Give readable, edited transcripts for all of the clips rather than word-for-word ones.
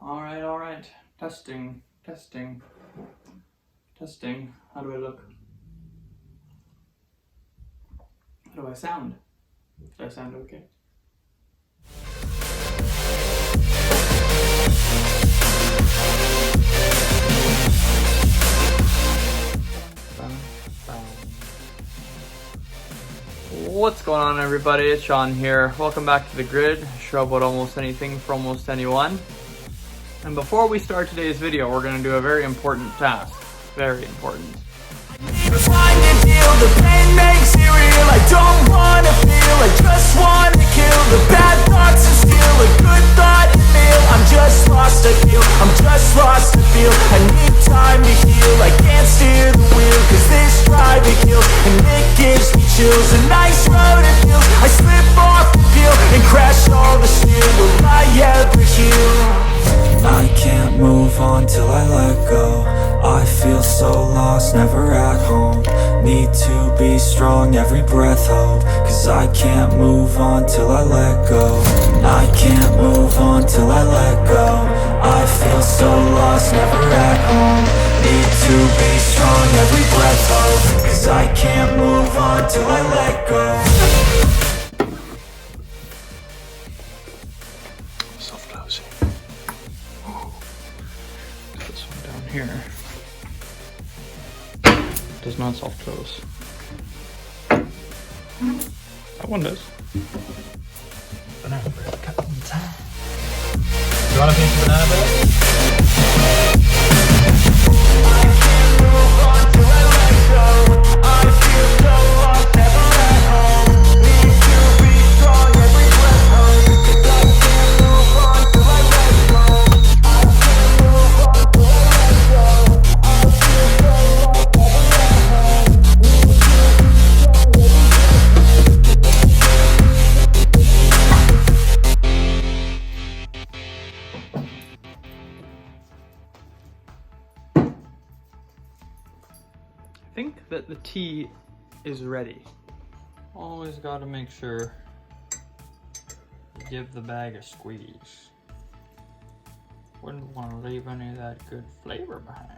All right. Testing. How do I look? How do I sound? Do I sound okay? What's going on, everybody? It's Sean here. Welcome back to The Grid, a show about almost anything for almost anyone. And before we start today's video, we're going to do a very important task. Very important. Trying to deal, the pain makes it real. I don't wanna feel, I just wanna kill the bad thoughts and steal a good thought and feel. I'm just lost to feel, I'm just lost to feel. I need time to heal, I can't steer the wheel, cause this drive it kills, and it gives me chills. A nice road it feels, I slip off the peel and crash all the steel. Will I ever heal? I can't move on till I let go. I feel so lost, never at home. Need to be strong, every breath hope. Cause I can't move on till I let go. I can't move on till I let go. I feel so lost, never at home. Need to be strong, every breath hope. Cause I can't move on till I let go. Self-closing. This one down here does not self-close. That one does. Banana bread, cut in time. You want a piece of banana bread? I can't move on till I let go. I feel so lost, never at home. Need to be strong, every breath home. I can't move on till I let go. I can't move on till I let go. I feel so lost, never at home. Need to be strong, every I think that the tea is ready. Always gotta make sure you give the bag a squeeze. Wouldn't want to leave any of that good flavor behind.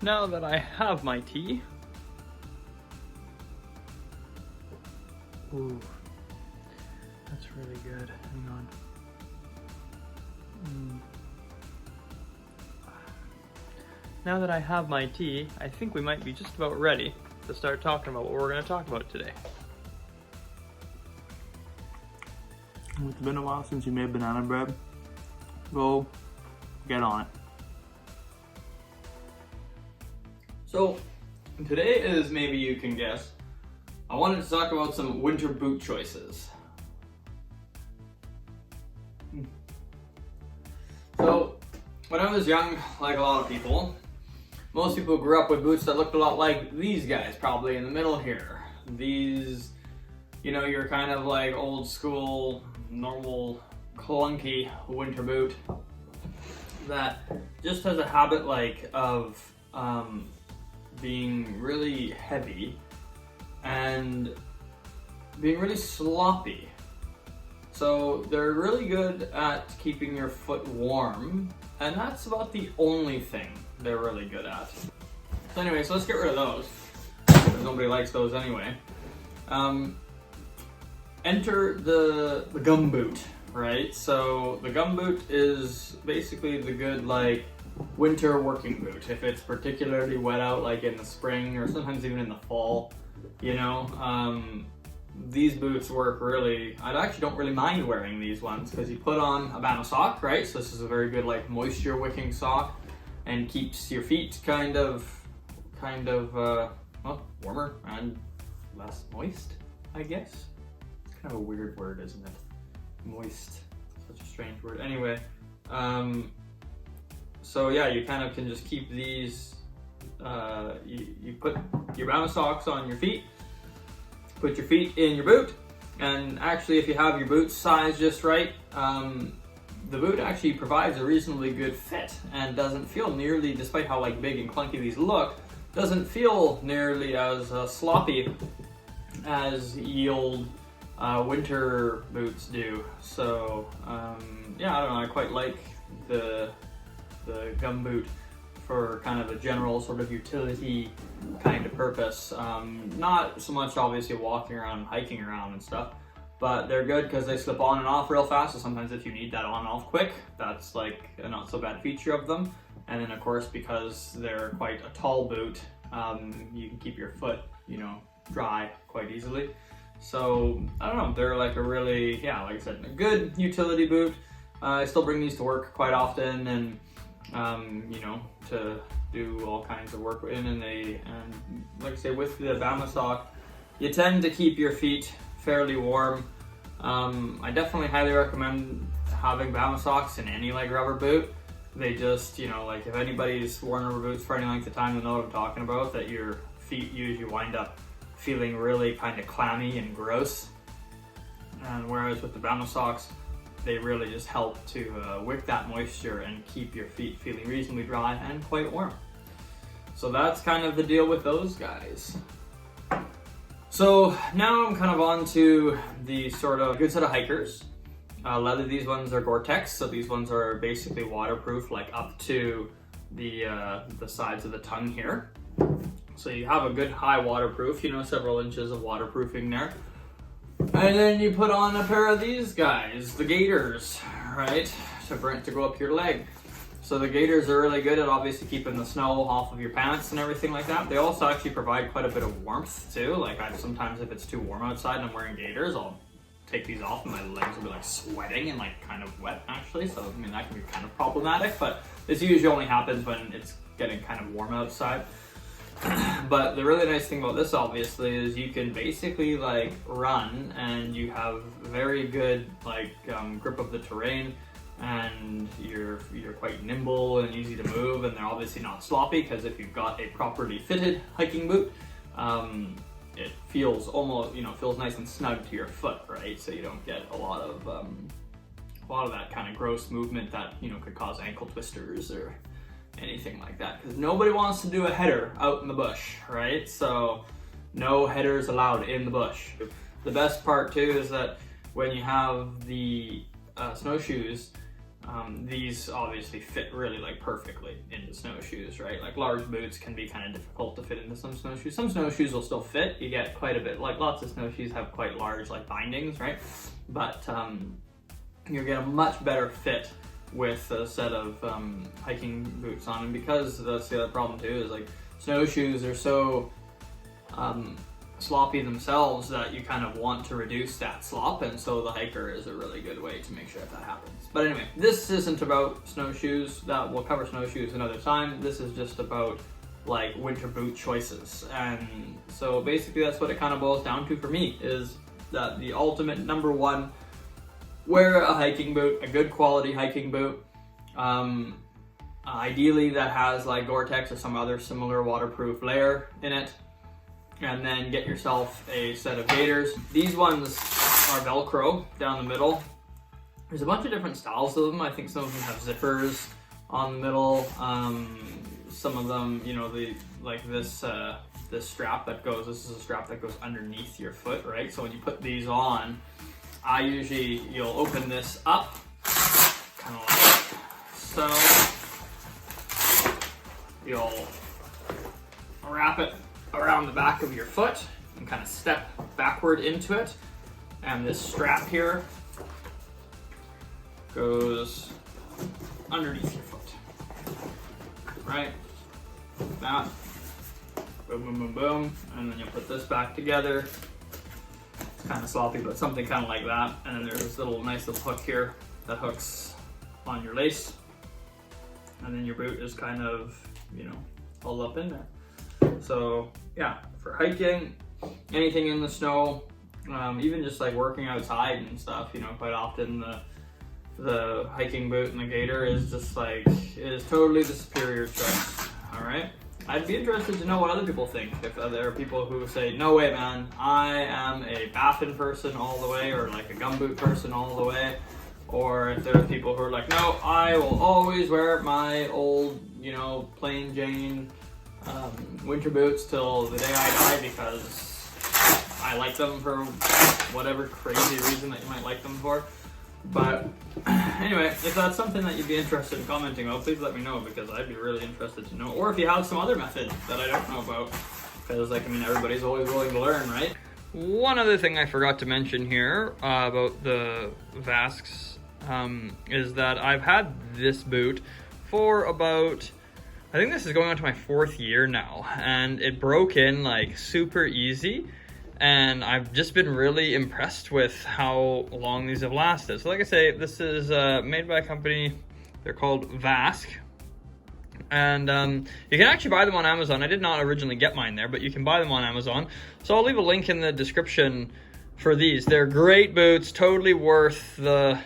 Now that I have my tea, ooh, that's really good. Hang on. Now that I have my tea, I think we might be just about ready to start talking about what we're going to talk about today. It's been a while since you made banana bread. Go get on it. So, today is, maybe you can guess, I wanted to talk about some winter boot choices. So, when I was young, like a lot of people, most people grew up with boots that looked a lot like these guys, probably in the middle here. These, you know, you're kind of like old school, normal, clunky winter boot that just has a habit like of being really heavy and being really sloppy. So they're really good at keeping your foot warm, and that's about the only thing they're really good at. So anyway, so let's get rid of those, because nobody likes those anyway. Enter the gum boot, right? So the gum boot is basically the good like winter working boot. If it's particularly wet out, like in the spring or sometimes even in the fall, you know, these boots work really. I actually don't really mind wearing these ones because you put on a BAMAS sock, right? So this is a very good like moisture wicking sock and keeps your feet kind of well, warmer and less moist, I guess. It's kind of a weird word, isn't it? Moist, such a strange word. Anyway, so yeah, you kind of can just keep these. You put your BAMAS socks on your feet. Put your feet in your boot, and actually if you have your boot size just right, the boot actually provides a reasonably good fit and doesn't feel nearly, despite how like big and clunky these look, doesn't feel nearly as sloppy as ye old winter boots do. So yeah, I don't know, I quite like the gum boot for kind of a general sort of utility kind of purpose. Not so much obviously walking around, hiking around and stuff, but they're good because they slip on and off real fast. So sometimes if you need that on and off quick, that's like a not so bad feature of them. And then of course, because they're quite a tall boot, you can keep your foot, you know, dry quite easily. So I don't know, they're like a really, yeah, like I said, a good utility boot. I still bring these to work quite often, and you know, to do all kinds of work in. And like I say, with the BAMAS sock, you tend to keep your feet fairly warm. I definitely highly recommend having BAMAS socks in any like rubber boot. They just, you know, like if anybody's worn rubber boots for any length of time, they'll know what I'm talking about, that your feet usually wind up feeling really kind of clammy and gross. And whereas with the BAMAS socks, they really just help to wick that moisture and keep your feet feeling reasonably dry and quite warm. So that's kind of the deal with those guys. So now I'm kind of on to the sort of good set of hikers. Leather, these ones are Gore-Tex, so these ones are basically waterproof, like up to the sides of the tongue here. So you have a good high waterproof, you know, several inches of waterproofing there. And then you put on a pair of these guys, the gaiters, right? To go up your leg. So the gaiters are really good at obviously keeping the snow off of your pants and everything like that. They also actually provide quite a bit of warmth too. Like sometimes if it's too warm outside and I'm wearing gaiters, I'll take these off and my legs will be like sweating and like kind of wet actually. So I mean, that can be kind of problematic, but this usually only happens when it's getting kind of warm outside. But the really nice thing about this obviously is you can basically like run and you have very good like grip of the terrain, and you're quite nimble and easy to move, and they're obviously not sloppy because if you've got a properly fitted hiking boot, it feels almost, you know, feels nice and snug to your foot, right? So you don't get a lot of that kind of gross movement that, you know, could cause ankle twisters or anything like that, because nobody wants to do a header out in the bush, right? So no headers allowed in the bush. The best part too is that when you have the snowshoes, these obviously fit really like perfectly into snowshoes, right? Like large boots can be kind of difficult to fit into some snowshoes. Some snowshoes will still fit. You get quite a bit, like lots of snowshoes have quite large like bindings, right? But you get a much better fit with a set of hiking boots on. And because that's the other problem too, is like snowshoes are so sloppy themselves that you kind of want to reduce that slop, and so the hiker is a really good way to make sure that happens. But anyway, this isn't about snowshoes. That we'll cover snowshoes another time. This is just about like winter boot choices. And so basically that's what it kind of boils down to for me, is that the ultimate number one, wear a hiking boot, a good quality hiking boot, ideally that has like Gore-Tex or some other similar waterproof layer in it. And then get yourself a set of gaiters. These ones are Velcro down the middle. There's a bunch of different styles of them. I think some of them have zippers on the middle. Some of them, you know, this strap that goes, this is a strap that goes underneath your foot, right? So when you put these on, you'll open this up, kind of like so. You'll wrap it around the back of your foot and kind of step backward into it, and this strap here goes underneath your foot, right? That, boom, boom, boom, boom, and then you'll put this back together. It's kind of sloppy, but something kind of like that. And then there's this nice little hook here that hooks on your lace, and then your boot is kind of, you know, all up in there. So yeah, for hiking, anything in the snow, even just like working outside and stuff, you know, quite often the hiking boot and the gaiter is just like, is totally the superior choice. All right, I'd be interested to know what other people think. If there are people who say, no way man, I am a Baffin person all the way, or like a gumboot person all the way, or if there are people who are like, no, I will always wear my old, you know, plain Jane winter boots till the day I die because I like them for whatever crazy reason that you might like them for. But anyway, if that's something that you'd be interested in commenting about, please let me know, because I'd be really interested to know. Or if you have some other methods that I don't know about, because like, I mean, everybody's always willing to learn, right? One other thing I forgot to mention here about the Vasks is that I've had this boot for about, I think this is going on to my 4th year now, and it broke in like super easy, and I've just been really impressed with how long these have lasted. So like I say, this is made by a company, they're called Vask, and you can actually buy them on Amazon. I did not originally get mine there, but you can buy them on Amazon. So I'll leave a link in the description for these. They're great boots, totally worth the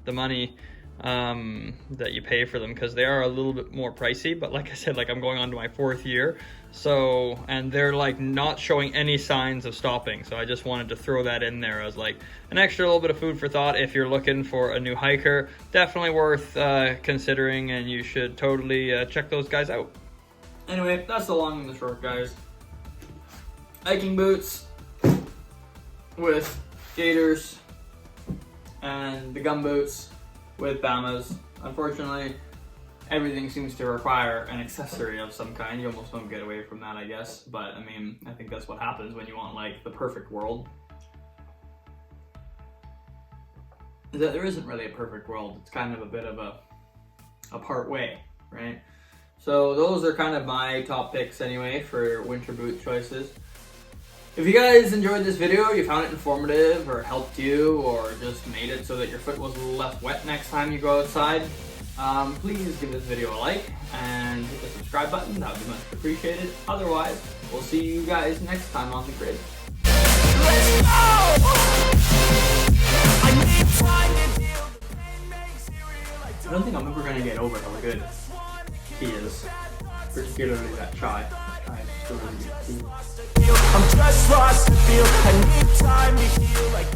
money that you pay for them, because they are a little bit more pricey. But like I said, like, I'm going on to my 4th year, so, and they're like not showing any signs of stopping, so I just wanted to throw that in there as like an extra little bit of food for thought. If you're looking for a new hiker, definitely worth considering, and you should totally check those guys out. Anyway, that's the long and the short, guys. Hiking boots with gaiters and the gum boots with BAMAS. Unfortunately, everything seems to require an accessory of some kind. You almost don't get away from that, I guess. But I mean, I think that's what happens when you want like the perfect world. That there isn't really a perfect world. It's kind of a bit of a part way, right? So those are kind of my top picks anyway for winter boot choices. If you guys enjoyed this video, you found it informative or helped you, or just made it so that your foot was a little less wet next time you go outside, please give this video a like and hit the subscribe button. That would be much appreciated. Otherwise, we'll see you guys next time on the grid. Let's go! I don't think I'm ever gonna get over how good he is, particularly that chai. Chai is still really good too. I'm just lost to feel. I need time to heal. Like